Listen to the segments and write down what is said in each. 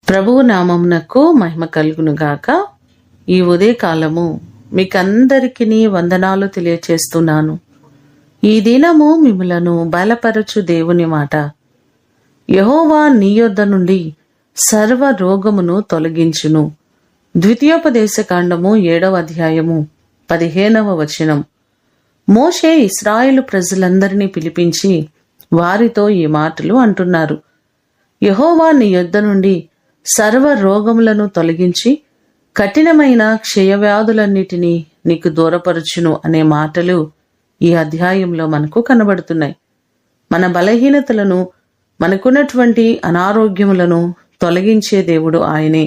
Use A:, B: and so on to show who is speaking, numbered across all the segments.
A: ప్రభువు నామమునకు మహిమ కలుగునుగాక. ఈ ఉదయకాలము మీకందరికీ వందనాలు తెలియచేస్తున్నాను. ఈ దినము మిమ్ములను బలపరచు దేవుని మాట. యెహోవా నీ యొద్ద నుండి సర్వ రోగమును తొలగించును. ద్వితీయోపదేశకాండము 7వ అధ్యాయము 15వ వచనం. మోషే ఇశ్రాయేలు ప్రజలందరినీ పిలిపించి వారితో ఈ మాటలు అంటున్నారు. యెహోవా నీ యొద్ద నుండి సర్వ రోగములను తొలగించి కఠినమైన క్షయవ్యాధులన్నిటినీ నీకు దూరపరచును అనే మాటలు ఈ అధ్యాయంలో మనకు కనబడుతున్నాయి. మన బలహీనతలను, మనకున్నటువంటి అనారోగ్యములను తొలగించే దేవుడు ఆయనే.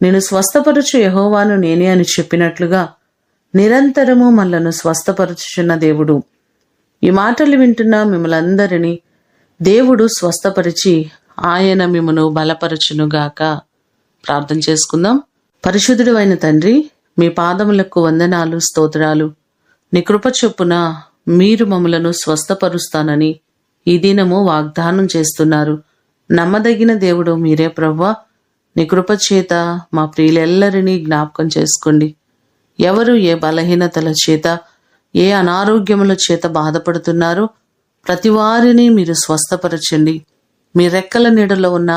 A: నేను స్వస్థపరచు యెహోవాను నేనే అని చెప్పినట్లుగా నిరంతరము మనలను స్వస్థపరచుచున్న దేవుడు. ఈ మాటలు వింటున్న మిమ్మలందరినీ దేవుడు స్వస్థపరిచి ఆయన మిమ్మును బలపరచునుగాక. ప్రార్థన చేసుకుందాం. పరిశుద్ధుడు అయిన తండ్రి, మీ పాదములకు వందనాలు, స్తోత్రాలు. నీ కృప చొప్పున మీరు మమ్మలను స్వస్థపరుస్తానని ఈ దినము వాగ్దానం చేస్తున్నారు. నమ్మదగిన దేవుడు మీరే ప్రభువా. నీ కృప చేత మా ప్రియులెల్లరినీ జ్ఞాపకం చేసుకోండి. ఎవరు ఏ బలహీనతల చేత, ఏ అనారోగ్యముల చేత బాధపడుతున్నారో ప్రతి వారిని మీరు స్వస్థపరచండి. మీ రెక్కల నీడలో ఉన్న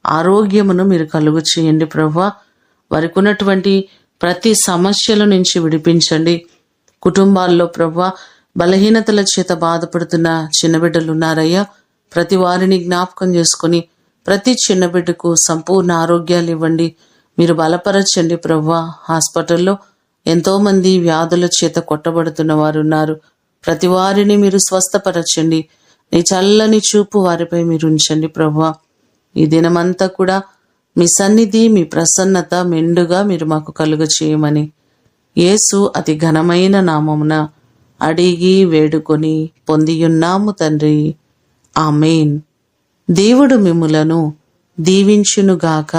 A: ఆరోగ్యమును మీరు కలుగు చేయండి ప్రభువా. వారికి ఉన్నటువంటి ప్రతి సమస్యల నుంచి విడిపించండి. కుటుంబాల్లో ప్రభువా బలహీనతల చేత బాధపడుతున్న చిన్న బిడ్డలు ఉన్నారయ్యా. ప్రతి వారిని జ్ఞాపకం చేసుకుని ప్రతి చిన్న బిడ్డకు సంపూర్ణ ఆరోగ్యాలు ఇవ్వండి. మీరు బలపరచండి ప్రభువా. హాస్పిటల్లో ఎంతో మంది వ్యాధుల చేత కొట్టబడుతున్న వారు ఉన్నారు. ప్రతి వారిని మీరు స్వస్థపరచండి. నీ చల్లని చూపు వారిపై మీరు ఉంచండి ప్రభువా. ఈ దినమంతా కూడా మీ సన్నిధి, మీ ప్రసన్నత మెండుగా మీరు మాకు కలుగ చేయమని యేసు అతి ఘనమైన నామమున అడిగి వేడుకొని పొందియున్నాము తండ్రి. ఆమేన్. దేవుడు మిమ్ములను దీవించునుగాక.